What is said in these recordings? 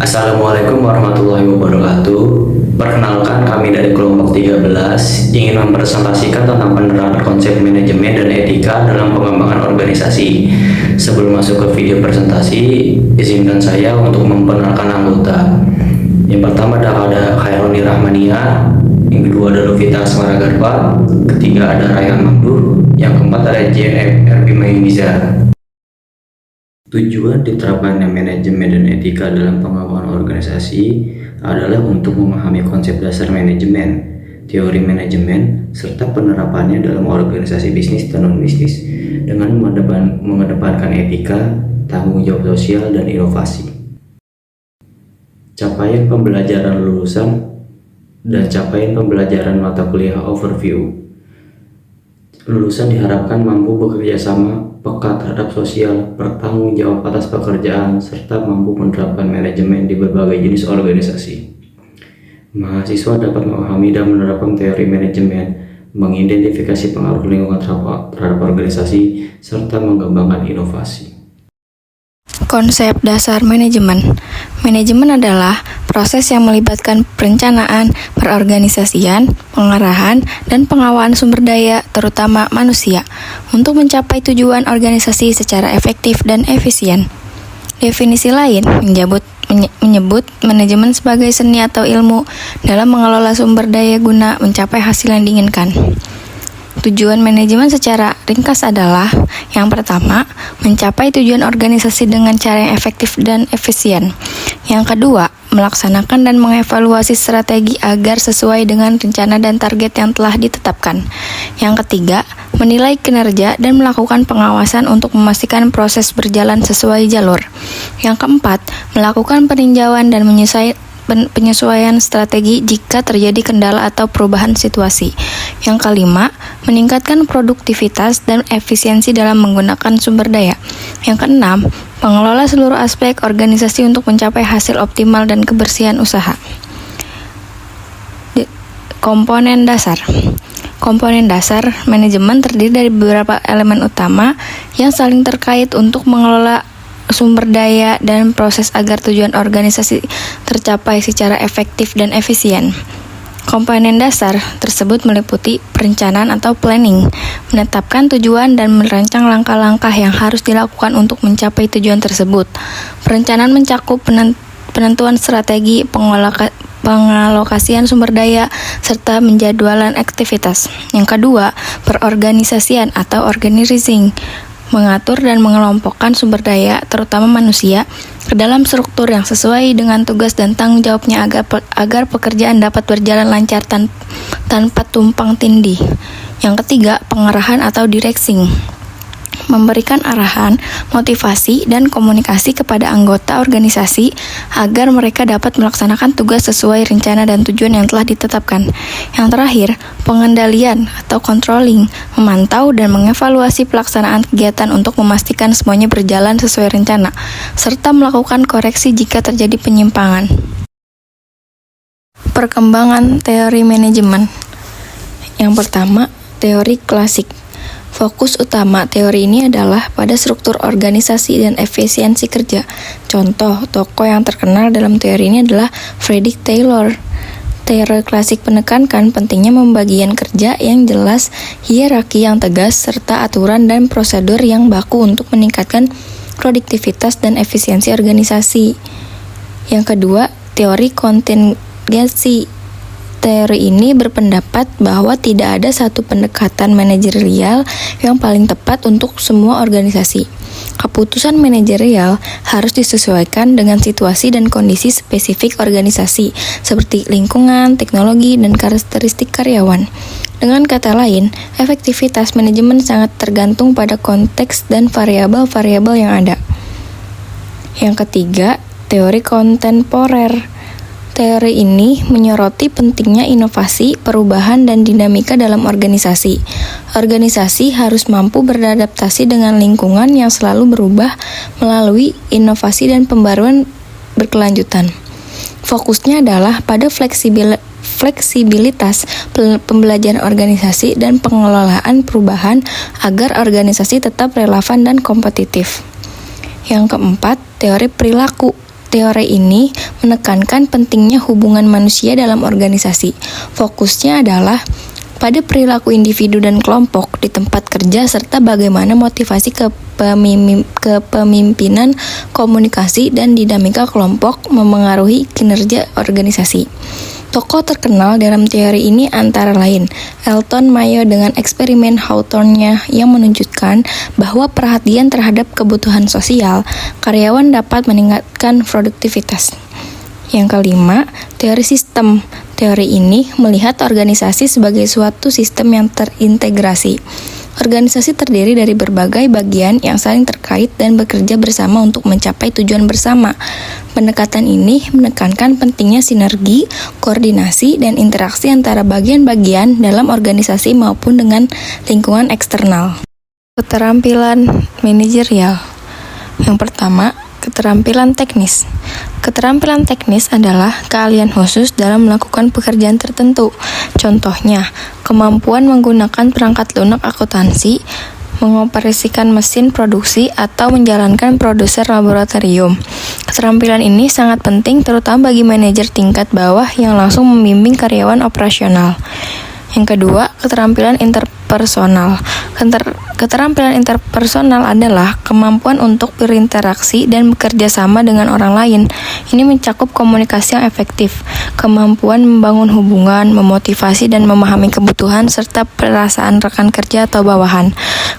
Assalamualaikum warahmatullahi wabarakatuh. Perkenalkan, kami dari kelompok 13 ingin mempresentasikan tentang penerapan konsep manajemen dan etika dalam pengembangan organisasi. Sebelum masuk ke video presentasi, izinkan saya untuk memperkenalkan anggota. Yang pertama ada Khaironi Rahmania, yang kedua ada Lovita Asmaragarpa, ketiga ada Rayhan Mamduh, yang keempat ada JNF RB Mayuniza. Tujuan diterapkannya manajemen dan etika dalam pengembangan organisasi adalah untuk memahami konsep dasar manajemen, teori manajemen, serta penerapannya dalam organisasi bisnis dan non-bisnis dengan mengedepankan etika, tanggung jawab sosial, dan inovasi. Capaian pembelajaran lulusan dan capaian pembelajaran mata kuliah overview. Lulusan diharapkan mampu bekerja sama, peka terhadap sosial, bertanggung jawab atas pekerjaan, serta mampu menerapkan manajemen di berbagai jenis organisasi. Mahasiswa dapat memahami dan menerapkan teori manajemen, mengidentifikasi pengaruh lingkungan terhadap organisasi, serta mengembangkan inovasi. Konsep dasar manajemen. Manajemen adalah proses yang melibatkan perencanaan, perorganisasian, pengarahan, dan pengawalan sumber daya, terutama manusia, untuk mencapai tujuan organisasi secara efektif dan efisien. Definisi lain menyebut manajemen sebagai seni atau ilmu dalam mengelola sumber daya guna mencapai hasil yang diinginkan. Tujuan manajemen secara ringkas adalah: yang pertama, mencapai tujuan organisasi dengan cara yang efektif dan efisien. Yang kedua, melaksanakan dan mengevaluasi strategi agar sesuai dengan rencana dan target yang telah ditetapkan. Yang ketiga, menilai kinerja dan melakukan pengawasan untuk memastikan proses berjalan sesuai jalur. Yang keempat, melakukan peninjauan dan penyesuaian strategi jika terjadi kendala atau perubahan situasi. Yang kelima, meningkatkan produktivitas dan efisiensi dalam menggunakan sumber daya. Yang keenam, mengelola seluruh aspek organisasi untuk mencapai hasil optimal dan kebersihan usaha. Komponen dasar. Komponen dasar manajemen terdiri dari beberapa elemen utama yang saling terkait untuk mengelola sumber daya dan proses agar tujuan organisasi tercapai secara efektif dan efisien. Komponen dasar tersebut meliputi perencanaan atau planning, menetapkan tujuan dan merancang langkah-langkah yang harus dilakukan untuk mencapai tujuan tersebut. Perencanaan mencakup penentuan strategi, pengalokasian sumber daya, serta menjadwalan aktivitas. Yang kedua, perorganisasian atau organizing, mengatur dan mengelompokkan sumber daya, terutama manusia, ke dalam struktur yang sesuai dengan tugas dan tanggung jawabnya agar pekerjaan dapat berjalan lancar tanpa tumpang tindih. Yang ketiga, pengarahan atau directing, memberikan arahan, motivasi, dan komunikasi kepada anggota organisasi agar mereka dapat melaksanakan tugas sesuai rencana dan tujuan yang telah ditetapkan. Yang terakhir, pengendalian atau controlling, memantau dan mengevaluasi pelaksanaan kegiatan untuk memastikan semuanya berjalan sesuai rencana, serta melakukan koreksi jika terjadi penyimpangan. Perkembangan teori manajemen. Yang pertama, teori klasik. Fokus utama teori ini adalah pada struktur organisasi dan efisiensi kerja. Contoh tokoh yang terkenal dalam teori ini adalah Frederick Taylor. Teori klasik menekankan pentingnya pembagian kerja yang jelas, hierarki yang tegas, serta aturan dan prosedur yang baku untuk meningkatkan produktivitas dan efisiensi organisasi. Yang kedua, teori kontingensi. Teori ini berpendapat bahwa tidak ada satu pendekatan manajerial yang paling tepat untuk semua organisasi. Keputusan manajerial harus disesuaikan dengan situasi dan kondisi spesifik organisasi, seperti lingkungan, teknologi, dan karakteristik karyawan. Dengan kata lain, efektivitas manajemen sangat tergantung pada konteks dan variabel-variabel yang ada. Yang ketiga, teori kontemporer. Teori ini menyoroti pentingnya inovasi, perubahan, dan dinamika dalam organisasi. Organisasi harus mampu beradaptasi dengan lingkungan yang selalu berubah melalui inovasi dan pembaruan berkelanjutan. Fokusnya adalah pada fleksibilitas pembelajaran organisasi dan pengelolaan perubahan agar organisasi tetap relevan dan kompetitif. Yang keempat, teori perilaku. Teori ini menekankan pentingnya hubungan manusia dalam organisasi. Fokusnya adalah pada perilaku individu dan kelompok di tempat kerja serta bagaimana motivasi kepemimpinan, komunikasi, dan dinamika kelompok memengaruhi kinerja organisasi. Tokoh terkenal dalam teori ini antara lain Elton Mayo dengan eksperimen Hawthorne-nya yang menunjukkan bahwa perhatian terhadap kebutuhan sosial karyawan dapat meningkatkan produktivitas. Yang kelima, teori sistem. Teori ini melihat organisasi sebagai suatu sistem yang terintegrasi. Organisasi terdiri dari berbagai bagian yang saling terkait dan bekerja bersama untuk mencapai tujuan bersama. Pendekatan ini menekankan pentingnya sinergi, koordinasi, dan interaksi antara bagian-bagian dalam organisasi maupun dengan lingkungan eksternal. Keterampilan manajerial. Yang pertama, keterampilan teknis. Keterampilan teknis adalah keahlian khusus dalam melakukan pekerjaan tertentu. Contohnya, kemampuan menggunakan perangkat lunak akuntansi, mengoperasikan mesin produksi, atau menjalankan produser laboratorium. Keterampilan ini sangat penting terutama bagi manajer tingkat bawah yang langsung membimbing karyawan operasional. Yang kedua, keterampilan interpersonal. Keterampilan interpersonal adalah kemampuan untuk berinteraksi dan bekerja sama dengan orang lain. Ini mencakup komunikasi yang efektif, kemampuan membangun hubungan, memotivasi dan memahami kebutuhan, serta perasaan rekan kerja atau bawahan.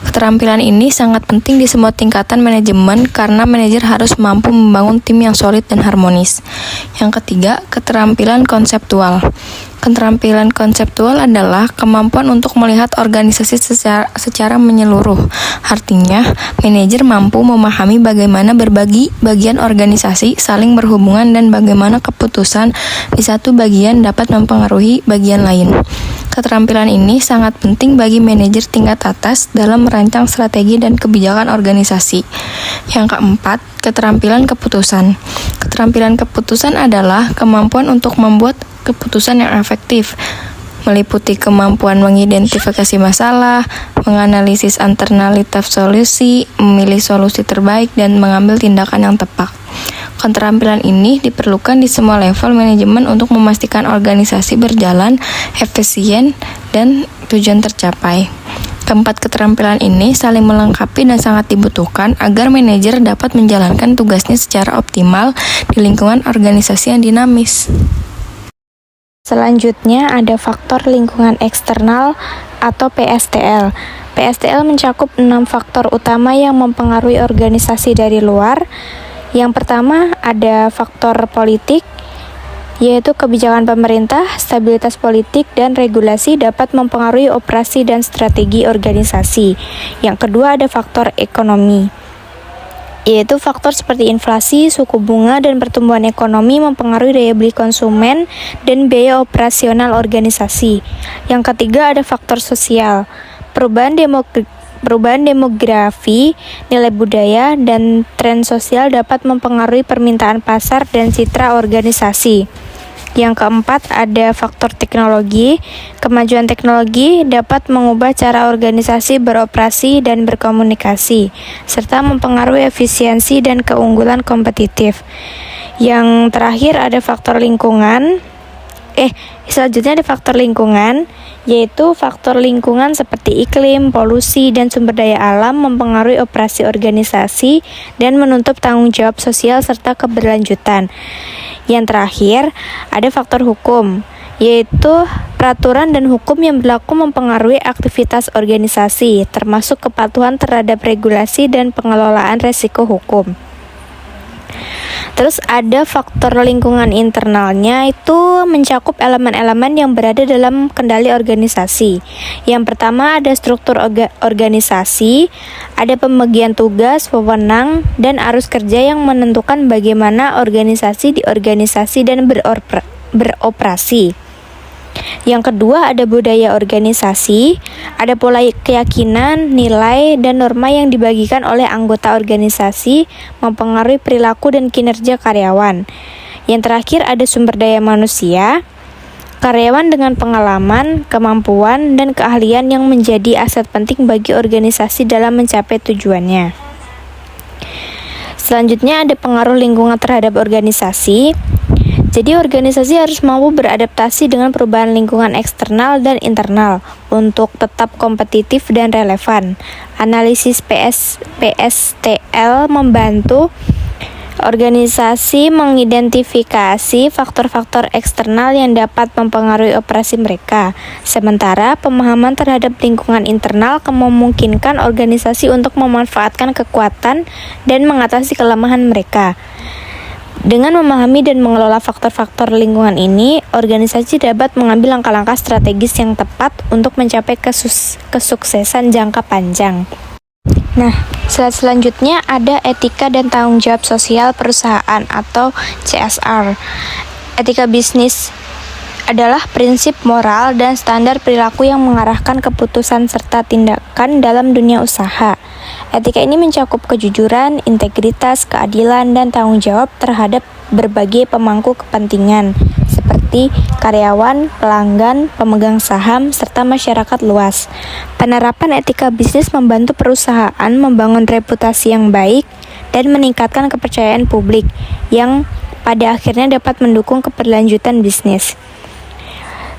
Keterampilan ini sangat penting di semua tingkatan manajemen karena manajer harus mampu membangun tim yang solid dan harmonis. Yang ketiga, keterampilan konseptual. Keterampilan konseptual adalah kemampuan untuk melihat organisasi secara menyeluruh. Artinya, manajer mampu memahami bagaimana berbagi bagian organisasi saling berhubungan dan bagaimana keputusan di satu bagian dapat mempengaruhi bagian lain. Keterampilan ini sangat penting bagi manajer tingkat atas dalam merancang strategi dan kebijakan organisasi. Yang keempat, keterampilan keputusan. Keterampilan keputusan adalah kemampuan untuk membuat keputusan yang efektif, meliputi kemampuan mengidentifikasi masalah, menganalisis alternatif solusi, memilih solusi terbaik, dan mengambil tindakan yang tepat. Keterampilan ini diperlukan di semua level manajemen untuk memastikan organisasi berjalan efisien dan tujuan tercapai. Keempat keterampilan ini saling melengkapi dan sangat dibutuhkan agar manajer dapat menjalankan tugasnya secara optimal di lingkungan organisasi yang dinamis. Selanjutnya ada faktor lingkungan eksternal atau PSTL. PSTL mencakup 6 faktor utama yang mempengaruhi organisasi dari luar. Yang pertama ada faktor politik, yaitu kebijakan pemerintah, stabilitas politik, dan regulasi dapat mempengaruhi operasi dan strategi organisasi. Yang kedua ada faktor ekonomi, yaitu faktor seperti inflasi, suku bunga, dan pertumbuhan ekonomi mempengaruhi daya beli konsumen dan biaya operasional organisasi. Yang ketiga ada faktor sosial, perubahan demografi, nilai budaya, dan tren sosial dapat mempengaruhi permintaan pasar dan citra organisasi. Yang keempat ada faktor teknologi. Kemajuan teknologi dapat mengubah cara organisasi beroperasi dan berkomunikasi, serta mempengaruhi efisiensi dan keunggulan kompetitif. Yang terakhir ada faktor lingkungan. Selanjutnya ada faktor lingkungan, yaitu faktor lingkungan seperti iklim, polusi, dan sumber daya alam mempengaruhi operasi organisasi dan menuntut tanggung jawab sosial serta keberlanjutan. Yang terakhir, ada faktor hukum, yaitu peraturan dan hukum yang berlaku mempengaruhi aktivitas organisasi, termasuk kepatuhan terhadap regulasi dan pengelolaan resiko hukum. Terus ada faktor lingkungan internalnya, itu mencakup elemen-elemen yang berada dalam kendali organisasi. Yang pertama ada struktur organisasi, ada pembagian tugas, wewenang, dan arus kerja yang menentukan bagaimana organisasi diorganisasi dan beroperasi. Yang kedua ada budaya organisasi, ada pola keyakinan, nilai, dan norma yang dibagikan oleh anggota organisasi mempengaruhi perilaku dan kinerja karyawan. Yang terakhir ada sumber daya manusia, karyawan dengan pengalaman, kemampuan, dan keahlian yang menjadi aset penting bagi organisasi dalam mencapai tujuannya. Selanjutnya ada pengaruh lingkungan terhadap organisasi. Jadi organisasi harus mampu beradaptasi dengan perubahan lingkungan eksternal dan internal untuk tetap kompetitif dan relevan. Analisis PSTL membantu organisasi mengidentifikasi faktor-faktor eksternal yang dapat mempengaruhi operasi mereka. Sementara pemahaman terhadap lingkungan internal memungkinkan organisasi untuk memanfaatkan kekuatan dan mengatasi kelemahan mereka. Dengan memahami dan mengelola faktor-faktor lingkungan ini, organisasi dapat mengambil langkah-langkah strategis yang tepat untuk mencapai kesuksesan jangka panjang. Nah, slide selanjutnya ada etika dan tanggung jawab sosial perusahaan atau CSR. Etika bisnis adalah prinsip moral dan standar perilaku yang mengarahkan keputusan serta tindakan dalam dunia usaha. Etika ini mencakup kejujuran, integritas, keadilan, dan tanggung jawab terhadap berbagai pemangku kepentingan seperti karyawan, pelanggan, pemegang saham, serta masyarakat luas. Penerapan etika bisnis membantu perusahaan membangun reputasi yang baik dan meningkatkan kepercayaan publik yang pada akhirnya dapat mendukung keberlanjutan bisnis.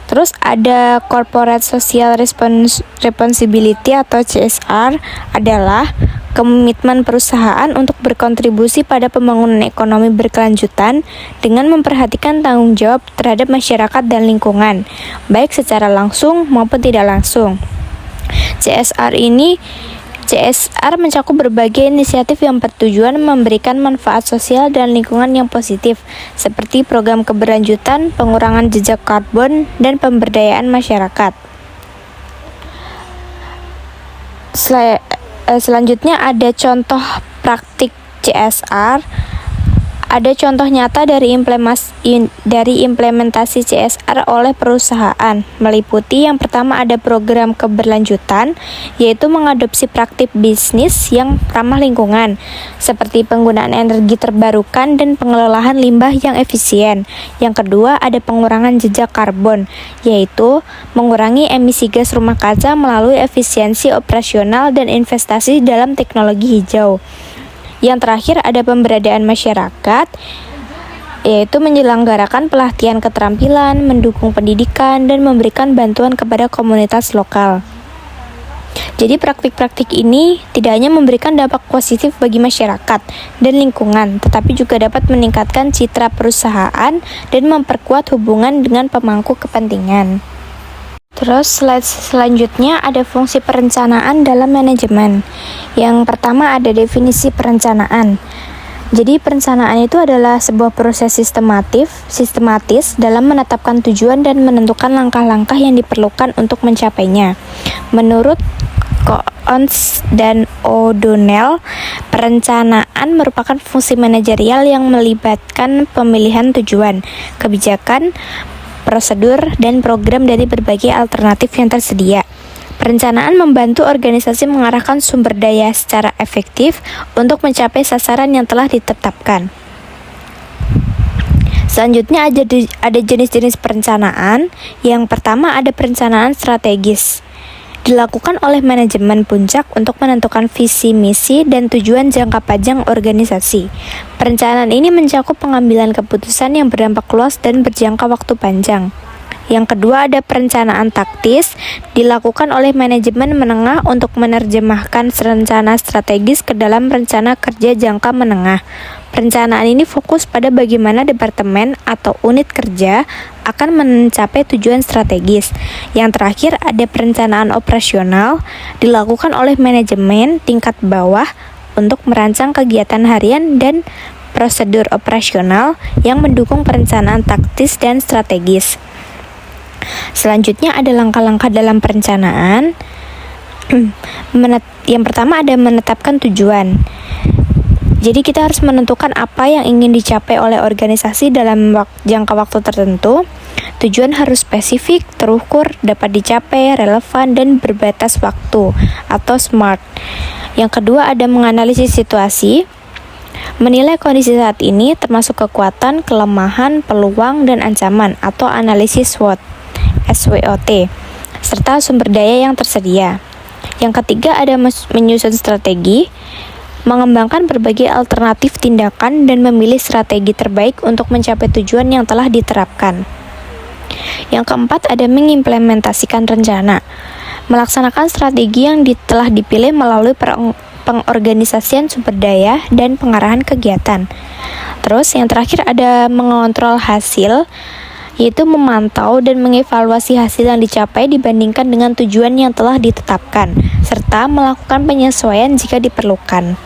Terus ada Corporate Social Responsibility atau CSR adalah komitmen perusahaan untuk berkontribusi pada pembangunan ekonomi berkelanjutan dengan memperhatikan tanggung jawab terhadap masyarakat dan lingkungan, baik secara langsung maupun tidak langsung. CSR mencakup berbagai inisiatif yang bertujuan memberikan manfaat sosial dan lingkungan yang positif, seperti program keberlanjutan, pengurangan jejak karbon, dan pemberdayaan masyarakat. Selanjutnya ada contoh praktik CSR. Ada contoh nyata dari implementasi CSR oleh perusahaan, meliputi yang pertama ada program keberlanjutan, yaitu mengadopsi praktik bisnis yang ramah lingkungan, seperti penggunaan energi terbarukan dan pengelolaan limbah yang efisien. Yang kedua ada pengurangan jejak karbon, yaitu mengurangi emisi gas rumah kaca melalui efisiensi operasional dan investasi dalam teknologi hijau. Yang terakhir ada pemberdayaan masyarakat, yaitu menyelenggarakan pelatihan keterampilan, mendukung pendidikan, dan memberikan bantuan kepada komunitas lokal. Jadi praktik-praktik ini tidak hanya memberikan dampak positif bagi masyarakat dan lingkungan, tetapi juga dapat meningkatkan citra perusahaan dan memperkuat hubungan dengan pemangku kepentingan. Terus slide selanjutnya ada fungsi perencanaan dalam manajemen. Yang pertama ada definisi perencanaan. Jadi perencanaan itu adalah sebuah proses sistematis dalam menetapkan tujuan dan menentukan langkah-langkah yang diperlukan untuk mencapainya. Menurut Coons dan O'Donnell, perencanaan merupakan fungsi manajerial yang melibatkan pemilihan tujuan, kebijakan, prosedur, dan program dari berbagai alternatif yang tersedia. Perencanaan membantu organisasi mengarahkan sumber daya secara efektif untuk mencapai sasaran yang telah ditetapkan. Selanjutnya ada jenis-jenis perencanaan. Yang pertama ada perencanaan strategis. Dilakukan oleh manajemen puncak untuk menentukan visi, misi, dan tujuan jangka panjang organisasi. Perencanaan ini mencakup pengambilan keputusan yang berdampak luas dan berjangka waktu panjang. Yang kedua ada perencanaan taktis, dilakukan oleh manajemen menengah untuk menerjemahkan rencana strategis ke dalam rencana kerja jangka menengah. Perencanaan ini fokus pada bagaimana departemen atau unit kerja akan mencapai tujuan strategis. Yang terakhir ada perencanaan operasional, dilakukan oleh manajemen tingkat bawah untuk merancang kegiatan harian dan prosedur operasional yang mendukung perencanaan taktis dan strategis. Selanjutnya ada langkah-langkah dalam perencanaan. Yang pertama ada menetapkan tujuan. Jadi kita harus menentukan apa yang ingin dicapai oleh organisasi dalam jangka waktu tertentu. Tujuan harus spesifik, terukur, dapat dicapai, relevan, dan berbatas waktu atau SMART. Yang kedua ada menganalisis situasi. Menilai kondisi saat ini termasuk kekuatan, kelemahan, peluang, dan ancaman atau analisis SWOT, serta sumber daya yang tersedia. Yang ketiga ada menyusun strategi. mengembangkan berbagai alternatif tindakan dan memilih strategi terbaik untuk mencapai tujuan yang telah diterapkan. Yang keempat, ada mengimplementasikan rencana. Melaksanakan strategi yang telah dipilih melalui pengorganisasian sumber daya dan pengarahan kegiatan. Terus yang terakhir ada mengontrol hasil, yaitu memantau dan mengevaluasi hasil yang dicapai dibandingkan dengan tujuan yang telah ditetapkan, serta melakukan penyesuaian jika diperlukan.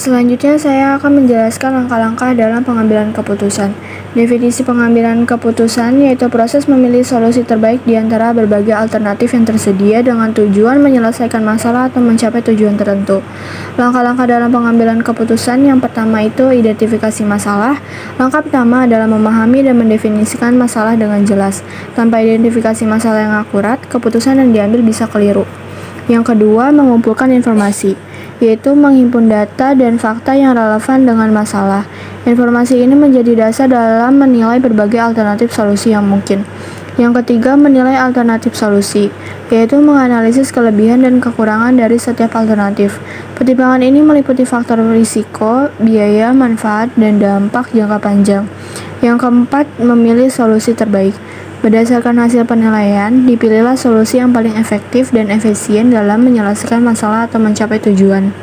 Selanjutnya saya akan menjelaskan langkah-langkah dalam pengambilan keputusan. Definisi pengambilan keputusan yaitu proses memilih solusi terbaik di antara berbagai alternatif yang tersedia dengan tujuan menyelesaikan masalah atau mencapai tujuan tertentu. Langkah-langkah dalam pengambilan keputusan yang pertama itu identifikasi masalah. Langkah pertama adalah memahami dan mendefinisikan masalah dengan jelas. Tanpa identifikasi masalah yang akurat, keputusan yang diambil bisa keliru. Yang kedua, mengumpulkan informasi, yaitu menghimpun data dan fakta yang relevan dengan masalah. Informasi ini menjadi dasar dalam menilai berbagai alternatif solusi yang mungkin. Yang ketiga, menilai alternatif solusi, yaitu menganalisis kelebihan dan kekurangan dari setiap alternatif. Pertimbangan ini meliputi faktor risiko, biaya, manfaat, dan dampak jangka panjang. Yang keempat, memilih solusi terbaik. Berdasarkan hasil penilaian, dipilihlah solusi yang paling efektif dan efisien dalam menyelesaikan masalah atau mencapai tujuan.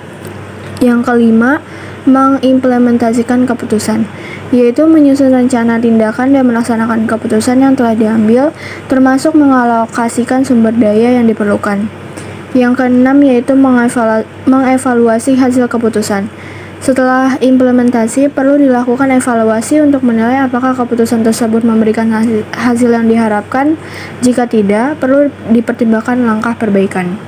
Yang kelima, mengimplementasikan keputusan, yaitu menyusun rencana tindakan dan melaksanakan keputusan yang telah diambil, termasuk mengalokasikan sumber daya yang diperlukan. Yang keenam, yaitu mengevaluasi hasil keputusan. Setelah implementasi, perlu dilakukan evaluasi untuk menilai apakah keputusan tersebut memberikan hasil yang diharapkan. Jika tidak, perlu dipertimbangkan langkah perbaikan.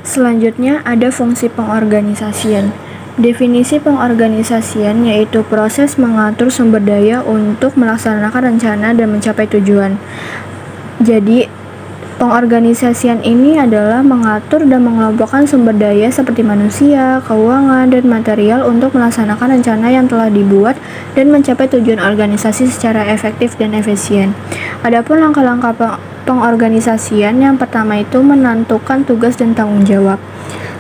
Selanjutnya, ada fungsi pengorganisasian. Definisi pengorganisasian yaitu proses mengatur sumber daya untuk melaksanakan rencana dan mencapai tujuan. Jadi, pengorganisasian ini adalah mengatur dan mengelompokkan sumber daya seperti manusia, keuangan, dan material untuk melaksanakan rencana yang telah dibuat dan mencapai tujuan organisasi secara efektif dan efisien. Adapun langkah-langkah pengorganisasian yang pertama itu menentukan tugas dan tanggung jawab.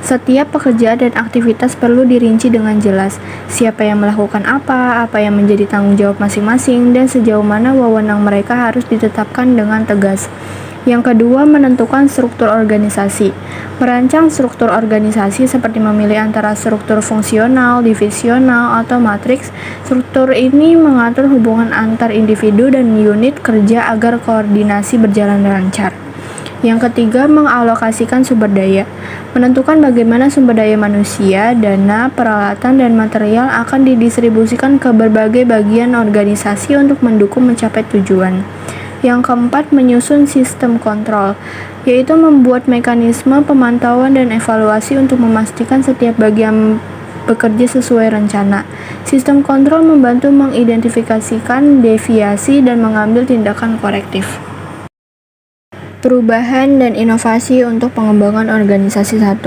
Setiap pekerjaan dan aktivitas perlu dirinci dengan jelas, siapa yang melakukan apa yang menjadi tanggung jawab masing-masing, dan sejauh mana wewenang mereka harus ditetapkan dengan tegas. Yang kedua, menentukan struktur organisasi. Merancang struktur organisasi seperti memilih antara struktur fungsional, divisional, atau matriks. Struktur ini mengatur hubungan antar individu dan unit kerja agar koordinasi berjalan lancar. Yang ketiga, mengalokasikan sumber daya. Menentukan bagaimana sumber daya manusia, dana, peralatan, dan material akan didistribusikan ke berbagai bagian organisasi untuk mendukung mencapai tujuan. Yang keempat, menyusun sistem kontrol, yaitu membuat mekanisme pemantauan dan evaluasi untuk memastikan setiap bagian bekerja sesuai rencana. Sistem kontrol membantu mengidentifikasikan deviasi dan mengambil tindakan korektif. Perubahan dan inovasi untuk pengembangan organisasi 1.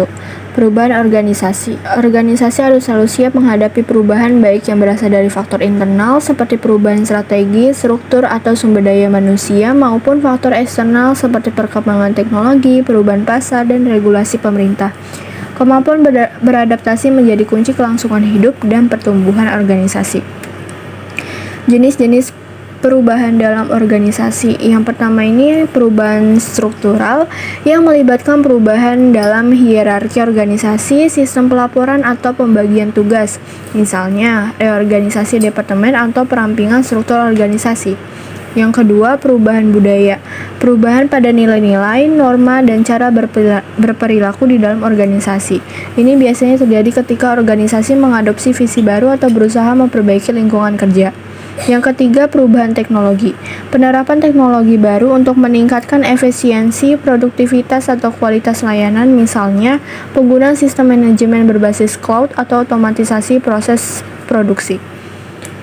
Perubahan organisasi. Organisasi harus selalu siap menghadapi perubahan baik yang berasal dari faktor internal seperti perubahan strategi, struktur, atau sumber daya manusia maupun faktor eksternal seperti perkembangan teknologi, perubahan pasar, dan regulasi pemerintah. Kemampuan beradaptasi menjadi kunci kelangsungan hidup dan pertumbuhan organisasi. Jenis-jenis perubahan dalam organisasi. Yang pertama ini perubahan struktural yang melibatkan perubahan dalam hierarki organisasi, sistem pelaporan atau pembagian tugas. Misalnya, reorganisasi departemen atau perampingan struktur organisasi. Yang kedua, perubahan budaya. Perubahan pada nilai-nilai, norma, dan cara berperilaku di dalam organisasi. Ini biasanya terjadi ketika organisasi mengadopsi visi baru atau berusaha memperbaiki lingkungan kerja. Yang ketiga, perubahan teknologi. Penerapan teknologi baru untuk meningkatkan efisiensi, produktivitas, atau kualitas layanan, misalnya penggunaan sistem manajemen berbasis cloud atau otomatisasi proses produksi.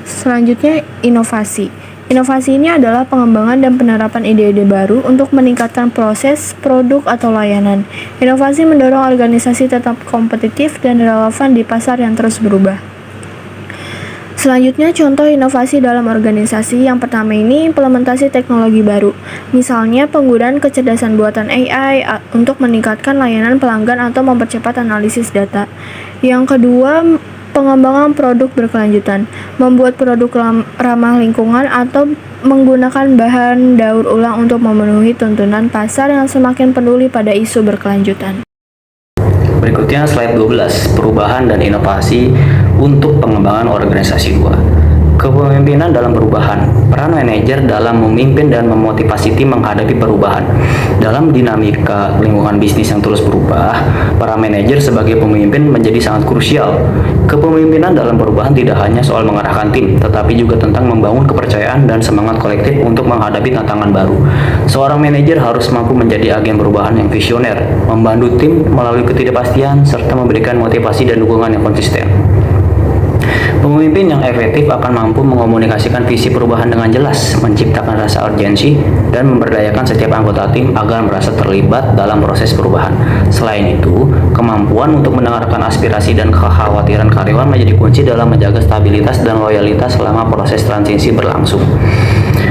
Selanjutnya, inovasi. Inovasi ini adalah pengembangan dan penerapan ide-ide baru untuk meningkatkan proses, produk, atau layanan. Inovasi mendorong organisasi tetap kompetitif dan relevan di pasar yang terus berubah. Selanjutnya, contoh inovasi dalam organisasi. Yang pertama ini implementasi teknologi baru. Misalnya, penggunaan kecerdasan buatan AI untuk meningkatkan layanan pelanggan atau mempercepat analisis data. Yang kedua, pengembangan produk berkelanjutan. Membuat produk ramah lingkungan atau menggunakan bahan daur ulang untuk memenuhi tuntunan pasar yang semakin peduli pada isu berkelanjutan. Berikutnya slide 12, perubahan dan inovasi untuk pengembangan organisasi 2. Kepemimpinan dalam perubahan. Peran manajer dalam memimpin dan memotivasi tim menghadapi perubahan. Dalam dinamika lingkungan bisnis yang terus berubah, para manajer sebagai pemimpin menjadi sangat krusial. Kepemimpinan dalam perubahan tidak hanya soal mengarahkan tim, tetapi juga tentang membangun kepercayaan dan semangat kolektif untuk menghadapi tantangan baru. Seorang manajer harus mampu menjadi agen perubahan yang visioner, membantu tim melalui ketidakpastian, serta memberikan motivasi dan dukungan yang konsisten. Pemimpin yang efektif akan mampu mengomunikasikan visi perubahan dengan jelas, menciptakan rasa urgensi, dan memberdayakan setiap anggota tim agar merasa terlibat dalam proses perubahan. Selain itu, kemampuan untuk mendengarkan aspirasi dan kekhawatiran karyawan menjadi kunci dalam menjaga stabilitas dan loyalitas selama proses transisi berlangsung.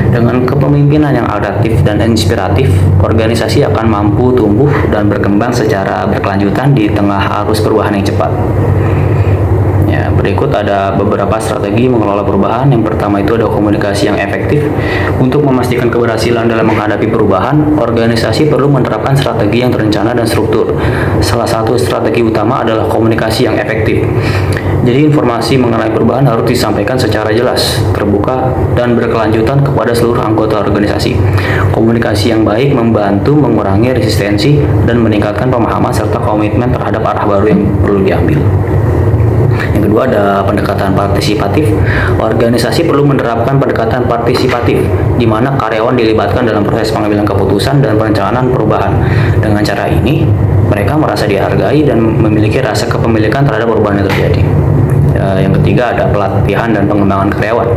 Dengan kepemimpinan yang adaptif dan inspiratif, organisasi akan mampu tumbuh dan berkembang secara berkelanjutan di tengah arus perubahan yang cepat. Ya, berikut ada beberapa strategi mengelola perubahan. Yang pertama itu ada komunikasi yang efektif. Untuk memastikan keberhasilan dalam menghadapi perubahan, organisasi perlu menerapkan strategi yang terencana dan struktur. Salah satu strategi utama adalah komunikasi yang efektif. Jadi informasi mengenai perubahan harus disampaikan secara jelas, terbuka, dan berkelanjutan kepada seluruh anggota organisasi. Komunikasi yang baik membantu mengurangi resistensi dan meningkatkan pemahaman serta komitmen terhadap arah baru yang perlu diambil. Yang kedua ada pendekatan partisipatif. Organisasi perlu menerapkan pendekatan partisipatif, di mana karyawan dilibatkan dalam proses pengambilan keputusan dan perencanaan perubahan. Dengan cara ini, mereka merasa dihargai dan memiliki rasa kepemilikan terhadap perubahan yang terjadi. Yang ketiga ada pelatihan dan pengembangan karyawan.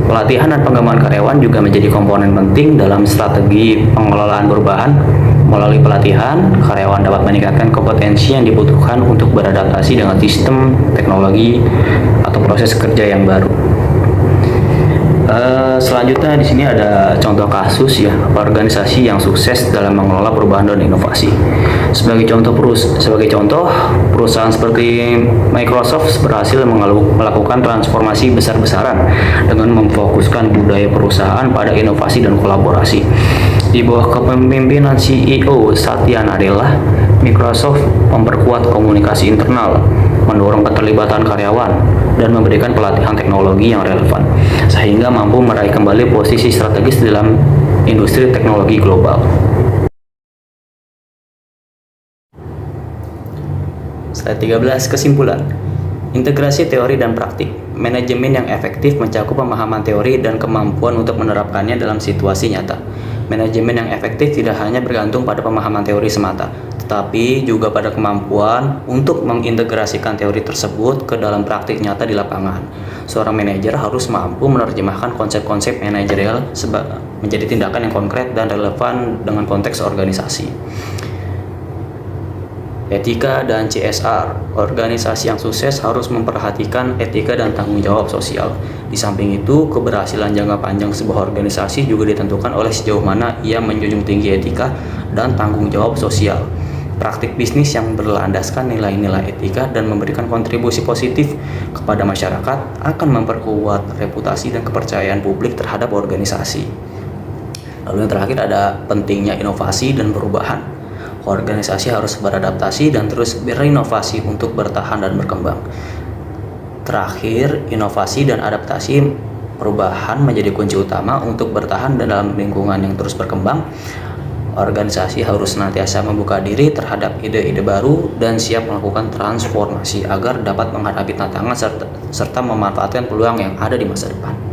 Pelatihan dan pengembangan karyawan juga menjadi komponen penting dalam strategi pengelolaan perubahan. Melalui pelatihan, karyawan dapat meningkatkan kompetensi yang dibutuhkan untuk beradaptasi dengan sistem, teknologi, atau proses kerja yang baru. Selanjutnya di sini ada contoh kasus ya, organisasi yang sukses dalam mengelola perubahan dan inovasi. Sebagai contoh perusahaan seperti Microsoft berhasil melakukan transformasi besar-besaran dengan memfokuskan budaya perusahaan pada inovasi dan kolaborasi. Di bawah kepemimpinan CEO Satya Nadella, Microsoft memperkuat komunikasi internal, mendorong keterlibatan karyawan, dan memberikan pelatihan teknologi yang relevan, sehingga mampu meraih kembali posisi strategis dalam industri teknologi global. Slide 13, kesimpulan. Integrasi teori dan praktik. Manajemen yang efektif mencakup pemahaman teori dan kemampuan untuk menerapkannya dalam situasi nyata. Manajemen yang efektif tidak hanya bergantung pada pemahaman teori semata, tetapi juga pada kemampuan untuk mengintegrasikan teori tersebut ke dalam praktik nyata di lapangan. Seorang manajer harus mampu menerjemahkan konsep-konsep manajerial menjadi tindakan yang konkret dan relevan dengan konteks organisasi. Etika dan CSR. Organisasi yang sukses harus memperhatikan etika dan tanggung jawab sosial. Di samping itu, keberhasilan jangka panjang sebuah organisasi juga ditentukan oleh sejauh mana ia menjunjung tinggi etika dan tanggung jawab sosial. Praktik bisnis yang berlandaskan nilai-nilai etika dan memberikan kontribusi positif kepada masyarakat akan memperkuat reputasi dan kepercayaan publik terhadap organisasi. Lalu yang terakhir ada pentingnya inovasi dan perubahan. Organisasi harus beradaptasi dan terus berinovasi untuk bertahan dan berkembang. Terakhir, inovasi dan adaptasi perubahan menjadi kunci utama untuk bertahan dalam lingkungan yang terus berkembang. Organisasi harus senantiasa membuka diri terhadap ide-ide baru dan siap melakukan transformasi agar dapat menghadapi tantangan serta memanfaatkan peluang yang ada di masa depan.